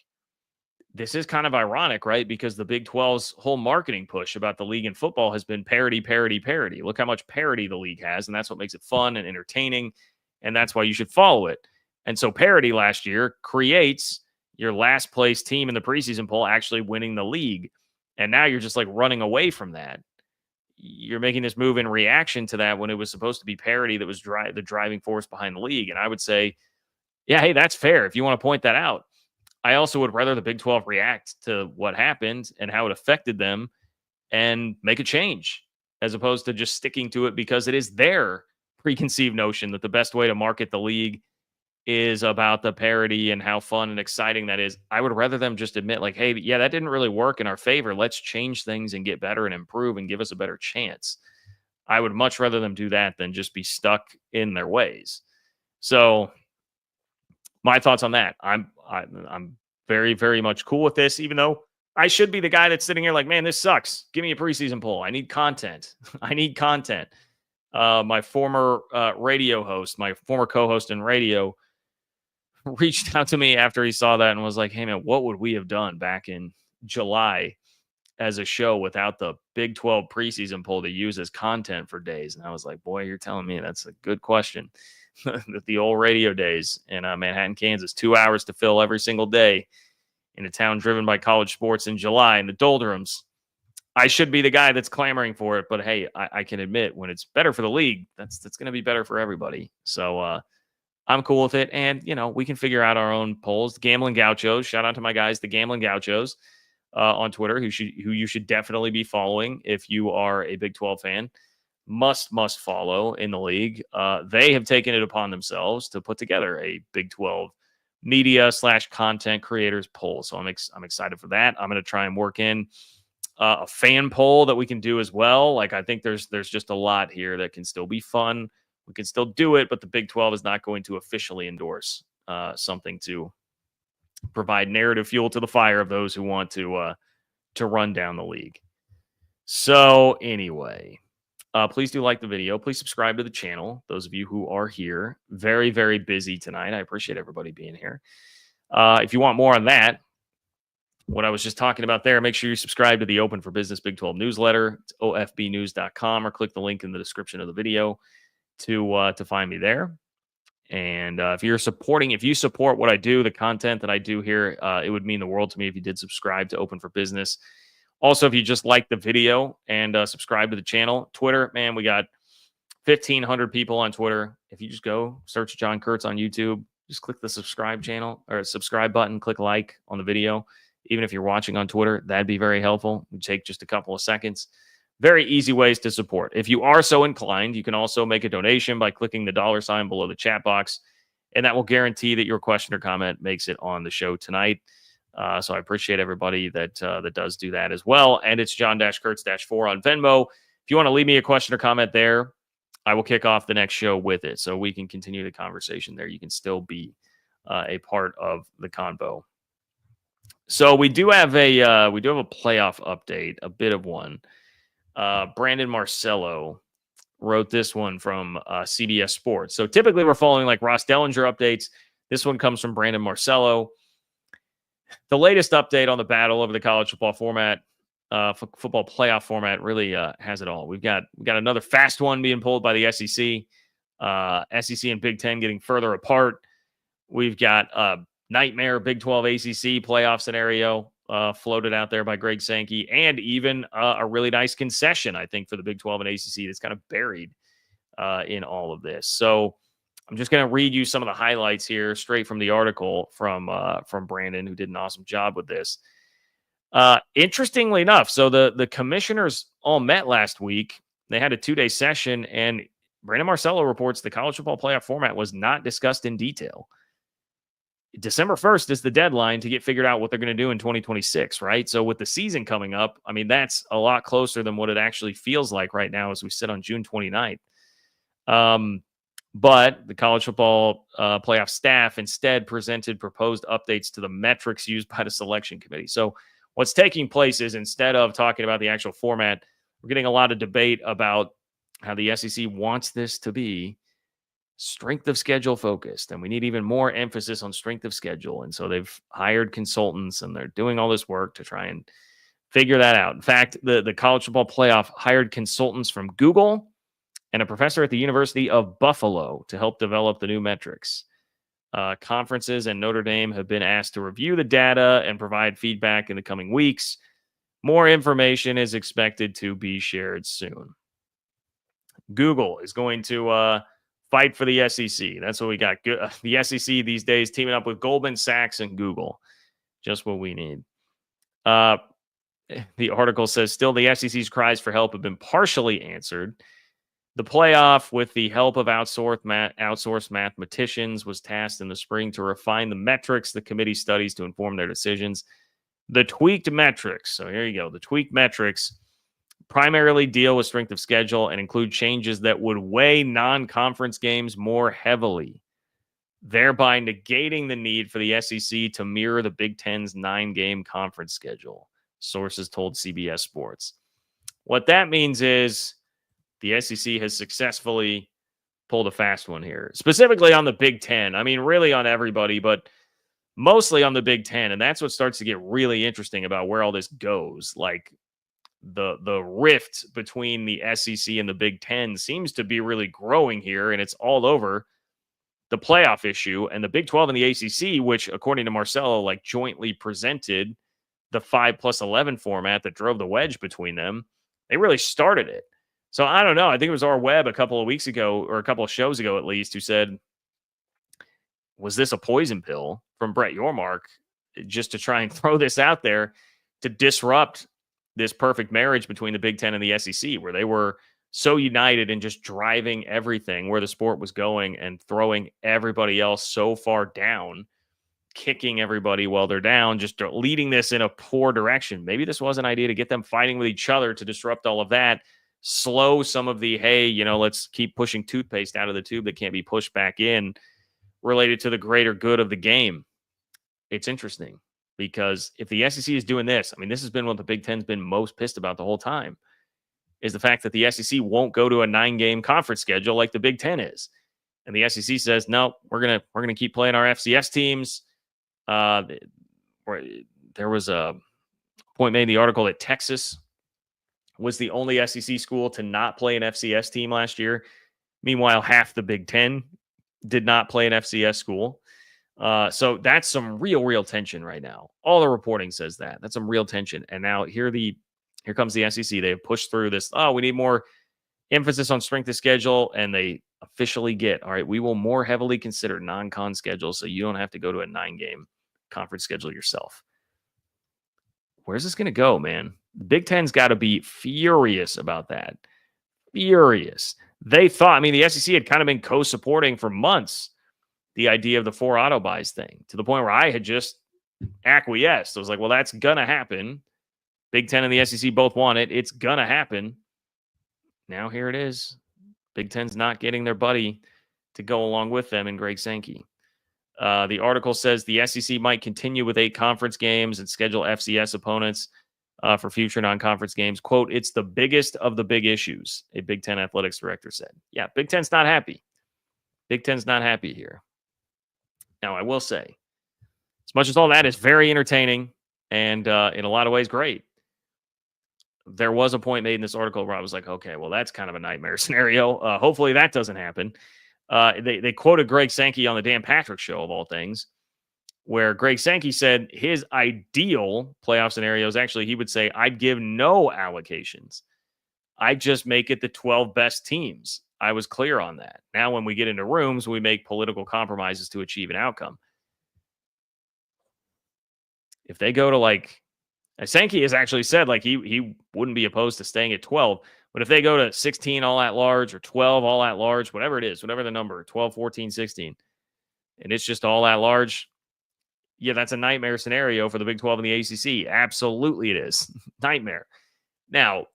this is kind of ironic, right? Because the Big 12's whole marketing push about the league in football has been parity, parity, parity. Look how much parity the league has, and that's what makes it fun and entertaining, and that's why you should follow it. And so parity last year creates your last place team in the preseason poll actually winning the league. And now you're just like running away from that. You're making this move in reaction to that when it was supposed to be parity that was the driving force behind the league. And I would say, yeah, hey, that's fair if you want to point that out. I also would rather the Big 12 react to what happened and how it affected them and make a change, as opposed to just sticking to it because it is their preconceived notion that the best way to market the league is about the parity and how fun and exciting that is. I would rather them just admit, like, hey, yeah, that didn't really work in our favor. Let's change things and get better and improve and give us a better chance. I would much rather them do that than just be stuck in their ways. So my thoughts on that. I'm very, very much cool with this, even though I should be the guy that's sitting here like, man, this sucks. Give me a preseason poll. I need content. I need content. My former radio host, my former co-host in radio, reached out to me after he saw that and was like, hey, man, what would we have done back in July as a show without the Big 12 preseason poll to use as content for days? And I was like, boy, you're telling me that's a good question. The old radio days in Manhattan, Kansas, 2 hours to fill every single day in a town driven by college sports in July in the doldrums. I should be the guy that's clamoring for it, but hey, I can admit when it's better for the league, that's going to be better for everybody. So I'm cool with it. And, we can figure out our own polls. The Gambling Gauchos, shout out to my guys, the Gambling Gauchos on Twitter, who you should definitely be following if you are a Big 12 fan. Must follow in the league. They have taken it upon themselves to put together a Big 12 media / content creators poll. So I'm excited for that. I'm going to try and work in a fan poll that we can do as well. Like, I think there's just a lot here that can still be fun. We can still do it, but the Big 12 is not going to officially endorse something to provide narrative fuel to the fire of those who want to run down the league. So anyway, please do like the video. Please subscribe to the channel. Those of you who are here, very, very busy tonight. I appreciate everybody being here. If you want more on that, what I was just talking about there, make sure you subscribe to the Open for Business Big 12 newsletter. It's ofbnews.com, or click the link in the description of the video to find me there. And if you support what I do, the content that I do here, it would mean the world to me if you did subscribe to Open for Business. Also, if you just like the video and subscribe to the channel. Twitter, man, we got 1,500 people on Twitter. If you just go search John Kurtz on YouTube, just click the subscribe button, click like on the video. Even if you're watching on Twitter, that'd be very helpful. It would take just a couple of seconds. Very easy ways to support. If you are so inclined, you can also make a donation by clicking the $ below the chat box. and that will guarantee that your question or comment makes it on the show tonight. So I appreciate everybody that does do that as well. And it's John-Kurtz-4 on Venmo. If you want to leave me a question or comment there, I will kick off the next show with it, so we can continue the conversation there. You can still be a part of the convo. So we do have a playoff update, a bit of one. Brandon Marcello wrote this one from CBS Sports. So typically we're following like Ross Dellinger updates. This one comes from Brandon Marcello. The latest update on the battle over the college football format, football playoff format, really has it all. We've got another fast one being pulled by the SEC. SEC and Big Ten getting further apart. We've got a nightmare Big 12 ACC playoff scenario floated out there by Greg Sankey, and even a really nice concession, I think, for the Big 12 and ACC that's kind of buried in all of this. So I'm just going to read you some of the highlights here straight from the article from Brandon, who did an awesome job with this. Interestingly enough, so the commissioners all met last week. They had a 2-day session, and Brandon Marcello reports the college football playoff format was not discussed in detail. December 1st is the deadline to get figured out what they're going to do in 2026, right? So with the season coming up, I mean, that's a lot closer than what it actually feels like right now as we sit on June 29th. But the college football playoff staff instead presented proposed updates to the metrics used by the selection committee. So what's taking place is, instead of talking about the actual format, we're getting a lot of debate about how the SEC wants this to be strength of schedule focused, and we need even more emphasis on strength of schedule. And so they've hired consultants, and they're doing all this work to try and figure that out. In fact, the college football playoff hired consultants from Google and a professor at the University of Buffalo to help develop the new metrics. Conferences and Notre Dame have been asked to review the data and provide feedback in the coming weeks. More information is expected to be shared soon. Google is going to fight for the SEC. That's what we got. The SEC these days teaming up with Goldman Sachs and Google. Just what we need. The article says, still, the SEC's cries for help have been partially answered. The playoff, with the help of outsourced mathematicians, was tasked in the spring to refine the metrics the committee studies to inform their decisions. The tweaked metrics, so here you go, the tweaked metrics primarily deal with strength of schedule and include changes that would weigh non-conference games more heavily, thereby negating the need for the SEC to mirror the Big Ten's 9-game conference schedule, sources told CBS Sports. What that means is the SEC has successfully pulled a fast one here, specifically on the Big Ten. I mean, really on everybody, but mostly on the Big Ten. And that's what starts to get really interesting about where all this goes. Like, the rift between the SEC and the Big Ten seems to be really growing here, and it's all over the playoff issue. And the Big 12 and the ACC, which, according to Marcello, like jointly presented the 5+11 format that drove the wedge between them, they really started it. So I don't know. I think it was our Webb a couple of weeks ago, or a couple of shows ago at least, who said, was this a poison pill from Brett Yormark just to try and throw this out there to disrupt this perfect marriage between the Big Ten and the SEC, where they were so united and just driving everything where the sport was going and throwing everybody else so far down, kicking everybody while they're down, just leading this in a poor direction. Maybe this was an idea to get them fighting with each other to disrupt all of that, slow some of the, hey, let's keep pushing toothpaste out of the tube that can't be pushed back in, related to the greater good of the game. It's interesting. Because if the SEC is doing this, I mean, this has been what the Big Ten's been most pissed about the whole time, is the fact that the SEC won't go to a 9-game conference schedule like the Big Ten is. And the SEC says, no, we're gonna keep playing our FCS teams. There was a point made in the article that Texas was the only SEC school to not play an FCS team last year. Meanwhile, half the Big Ten did not play an FCS school. So that's some real tension right now. All the reporting says that. That's some real tension. And now here comes the SEC. They have pushed through this. Oh, we need more emphasis on strength of schedule. And they officially get, all right, we will more heavily consider non-con schedules so you don't have to go to a 9-game conference schedule yourself. Where's this going to go, man? The Big Ten's got to be furious about that. Furious. They thought, I mean, the SEC had kind of been co-supporting for months the idea of the 4 auto buys thing, to the point where I had just acquiesced. I was like, well, that's going to happen. Big Ten and the SEC both want it. It's going to happen. Now here it is. Big Ten's not getting their buddy to go along with them in Greg Sankey. The article says the SEC might continue with 8 conference games and schedule FCS opponents for future non-conference games. Quote, it's the biggest of the big issues, a Big Ten athletics director said. Yeah, Big Ten's not happy. Big Ten's not happy here. Now, I will say, as much as all that is very entertaining and in a lot of ways great, there was a point made in this article where I was like, okay, well, that's kind of a nightmare scenario. Hopefully that doesn't happen. They quoted Greg Sankey on the Dan Patrick Show, of all things, where Greg Sankey said his ideal playoff scenarios, actually, he would say, I'd give no allocations. I'd just make it the 12 best teams. I was clear on that. Now, when we get into rooms, we make political compromises to achieve an outcome. If they go to Sankey has actually said he wouldn't be opposed to staying at 12. But if they go to 16 all at large or 12 all at large, whatever it is, whatever the number, 12, 14, 16, and it's just all at large, yeah, that's a nightmare scenario for the Big 12 and the ACC. Absolutely it is. Nightmare. Now,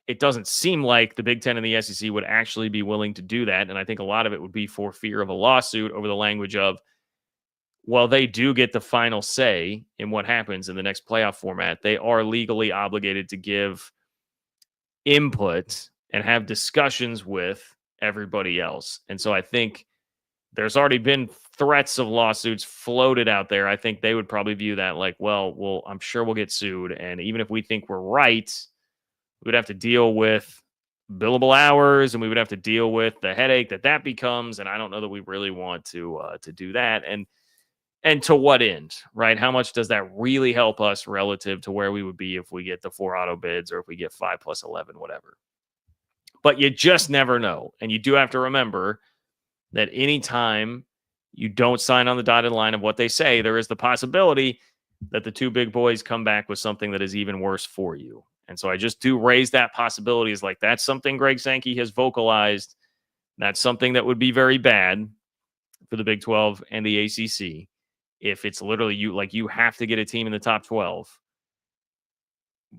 it doesn't seem like the Big Ten and the SEC would actually be willing to do that, and I think a lot of it would be for fear of a lawsuit over the language of, well, they do get the final say in what happens in the next playoff format. They are legally obligated to give input and have discussions with everybody else. And so I think there's already been threats of lawsuits floated out there. I think they would probably view that like, well, I'm sure we'll get sued. And even if we think we're right, we would have to deal with billable hours and we would have to deal with the headache that becomes. And I don't know that we really want to do that. And to what end, right? How much does that really help us relative to where we would be if we get the 4 auto bids or if we get 5 plus 11, whatever? But you just never know. And you do have to remember that anytime you don't sign on the dotted line of what they say, there is the possibility that the 2 big boys come back with something that is even worse for you. And so I just do raise that possibility as like, that's something Greg Sankey has vocalized. That's something that would be very bad for the Big 12 and the ACC. If it's literally you have to get a team in the top 12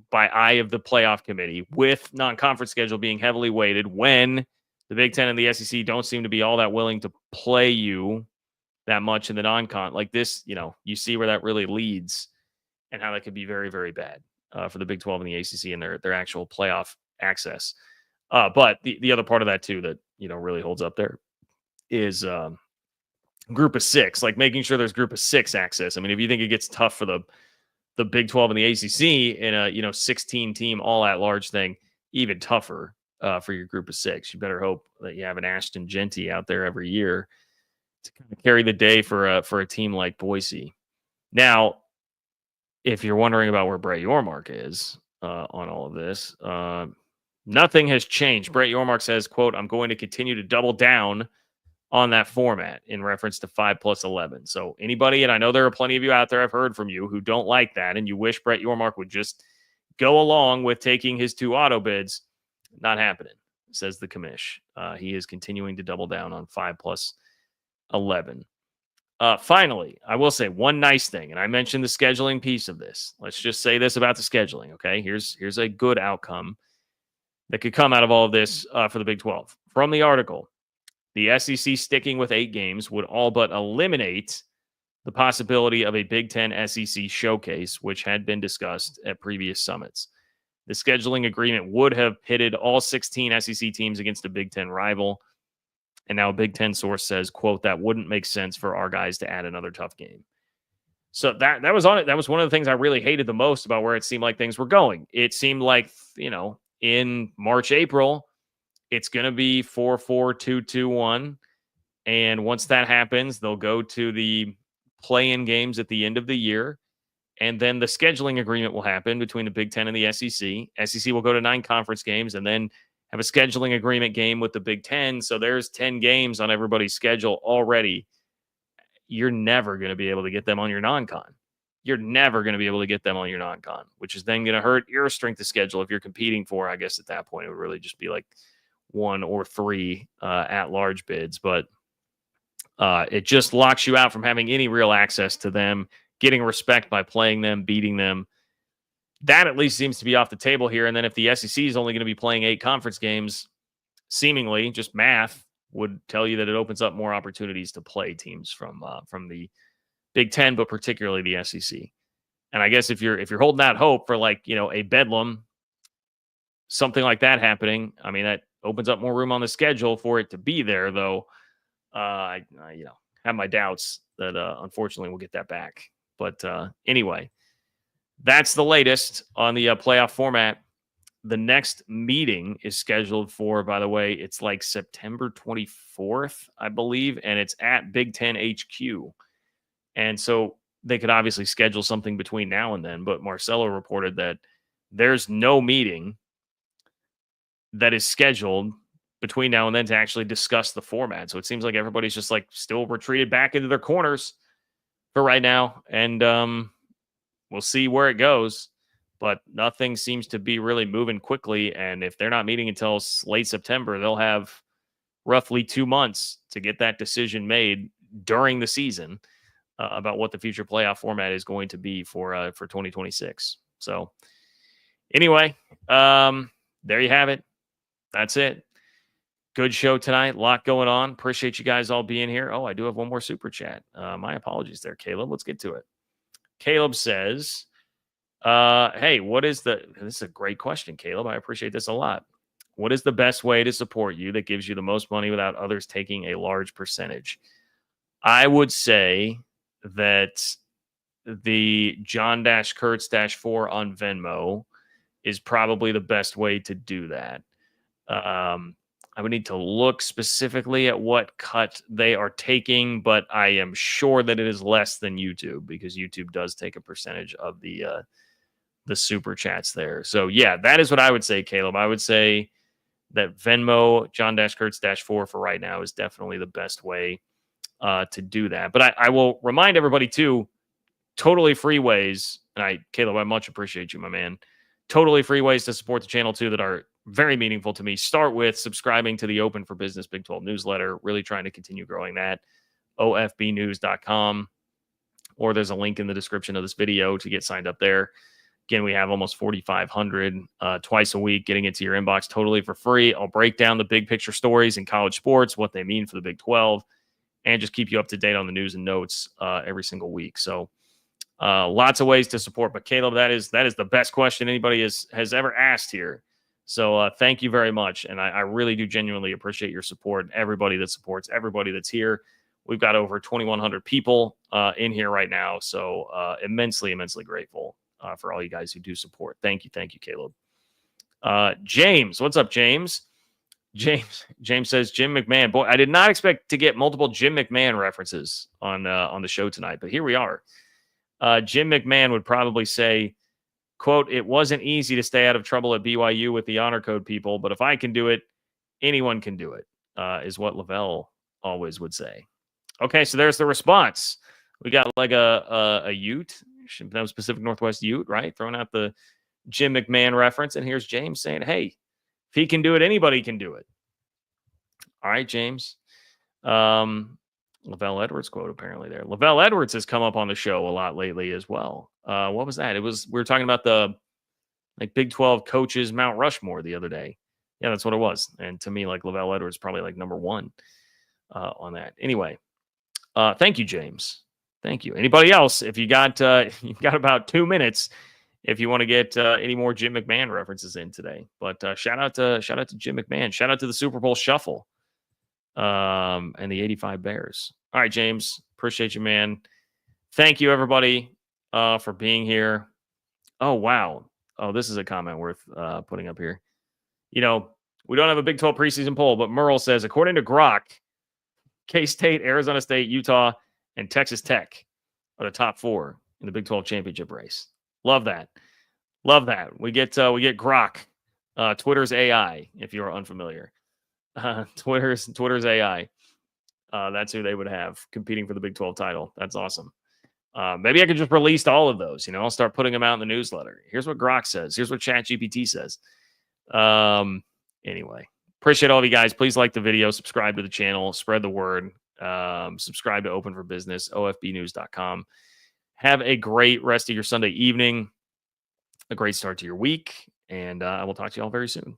by eye of the playoff committee with non-conference schedule being heavily weighted when the Big Ten and the SEC don't seem to be all that willing to play you that much in the non-con. Like this, you see where that really leads and how that could be very, very bad for the Big 12 and the ACC and their actual playoff access. But the other part of that too that, really holds up there is group of 6, like making sure there's group of 6 access. I mean, if you think it gets tough for the Big 12 and the ACC in a 16 team all at large thing, even tougher for your group of 6. You better hope that you have an Ashton Genty out there every year to kind of carry the day for a team like Boise. Now, if you're wondering about where Brett Yormark is on all of this, nothing has changed. Brett Yormark says, quote, I'm going to continue to double down on that format in reference to 5 plus 11. So anybody, and I know there are plenty of you out there, I've heard from you, who don't like that, and you wish Brett Yormark would just go along with taking his 2 auto bids, not happening, says the commish. He is continuing to double down on 5 plus 11. Finally, I will say one nice thing, and I mentioned the scheduling piece of this. Let's just say this about the scheduling, okay? Here's a good outcome that could come out of all of this for the Big 12. From the article, the SEC sticking with 8 games would all but eliminate the possibility of a Big Ten SEC showcase, which had been discussed at previous summits. The scheduling agreement would have pitted all 16 SEC teams against a Big Ten rival. And now a Big Ten source says, quote, that wouldn't make sense for our guys to add another tough game. So that was on it. That was one of the things I really hated the most about where it seemed like things were going. It seemed like, in March, April, it's going to be 4-4, 2-2-1. And once that happens, they'll go to the play-in games at the end of the year. And then the scheduling agreement will happen between the Big Ten and the SEC. SEC will go to 9 conference games and then have a scheduling agreement game with the Big Ten. So there's 10 games on everybody's schedule already. You're never going to be able to get them on your non-con. You're never going to be able to get them on your non-con, which is then going to hurt your strength of schedule if you're competing for, I guess at that point, it would really just be like 1 or 3 at-large bids. But It just locks you out from having any real access to them, getting respect by playing them, beating them. That at least seems to be off the table here. And then if the SEC is only going to be playing 8 conference games, seemingly just math would tell you that it opens up more opportunities to play teams from the Big Ten, but particularly the SEC. And I guess if you're holding out hope for a Bedlam, something like that happening, I mean, that opens up more room on the schedule for it to be there. Though I have my doubts that unfortunately we'll get that back. But anyway, that's the latest on the playoff format. The next meeting is scheduled for, by the way, it's like September 24th, I believe, and it's at Big Ten HQ. And so they could obviously schedule something between now and then, but Marcelo reported that there's no meeting that is scheduled between now and then to actually discuss the format. So it seems like everybody's just still retreated back into their corners for right now. And we'll see where it goes. But nothing seems to be really moving quickly. And if they're not meeting until late September, they'll have roughly 2 months to get that decision made during the season about what the future playoff format is going to be for 2026. So anyway, there you have it. That's it. Good show tonight. A lot going on. Appreciate you guys all being here. Oh, I do have one more super chat. My apologies there, Caleb. Let's get to it. Caleb says, hey, this is a great question, Caleb. I appreciate this a lot. What is the best way to support you that gives you the most money without others taking a large percentage? I would say that the John-Kurtz-4 on Venmo is probably the best way to do that. I would need to look specifically at what cut they are taking, but I am sure that it is less than YouTube because YouTube does take a percentage of the super chats there. So yeah, that is what I would say, Caleb. I would say that Venmo, John-Kurtz-4 for right now is definitely the best way to do that. But I will remind everybody too, totally free ways. And Caleb, I much appreciate you, my man. Totally free ways to support the channel too that are very meaningful to me. Start with subscribing to the Open for Business Big 12 newsletter. Really trying to continue growing that. ofbnews.com. Or there's a link in the description of this video to get signed up there. Again, we have almost 4,500 twice a week getting it to your inbox totally for free. I'll break down the big picture stories in college sports, what they mean for the Big 12, and just keep you up to date on the news and notes every single week. So lots of ways to support. But Caleb, that is the best question anybody has ever asked here. So thank you very much. And I really do genuinely appreciate your support. Everybody that supports, everybody that's here. We've got over 2,100 people in here right now. So immensely, immensely grateful for all you guys who do support. Thank you, Caleb. James, what's up, James? James says Jim McMahon. Boy, I did not expect to get multiple Jim McMahon references on the show tonight, but here we are. Jim McMahon would probably say, quote, "It wasn't easy to stay out of trouble at BYU with the honor code people, but if I can do it, anyone can do it," is what Lavelle always would say. Okay, so there's the response. We got like a Ute, that was Pacific Northwest Ute, right? Throwing out the Jim McMahon reference. And here's James saying, hey, if he can do it, anybody can do it. All right, James. Lavelle Edwards quote apparently there. Lavelle Edwards has come up on the show a lot lately as well. What was that? We were talking about the Big 12 coaches Mount Rushmore the other day. Yeah, that's what it was. And to me, Lavelle Edwards probably number one on that. Anyway, thank you, James. Thank you. Anybody else? If you got you've got about 2 minutes if you want to get any more Jim McMahon references in today. But shout out to Jim McMahon. Shout out to the Super Bowl Shuffle and the 85 Bears. All right, James. Appreciate you, man. Thank you, everybody, for being here. Oh, wow. Oh, this is a comment worth putting up here. We don't have a Big 12 preseason poll, but Merle says, according to Grok, K-State, Arizona State, Utah, and Texas Tech are the top 4 in the Big 12 championship race. Love that. Love that. We get Grok, Twitter's AI, if you're unfamiliar. Twitter's AI. That's who they would have competing for the Big 12 title. That's awesome. Maybe I could just release all of those. I'll start putting them out in the newsletter. Here's what Grok says. Here's what ChatGPT says. Anyway, appreciate all of you guys. Please like the video, subscribe to the channel, spread the word. Subscribe to Open for Business, ofbnews.com. Have a great rest of your Sunday evening, a great start to your week, and I will talk to you all very soon.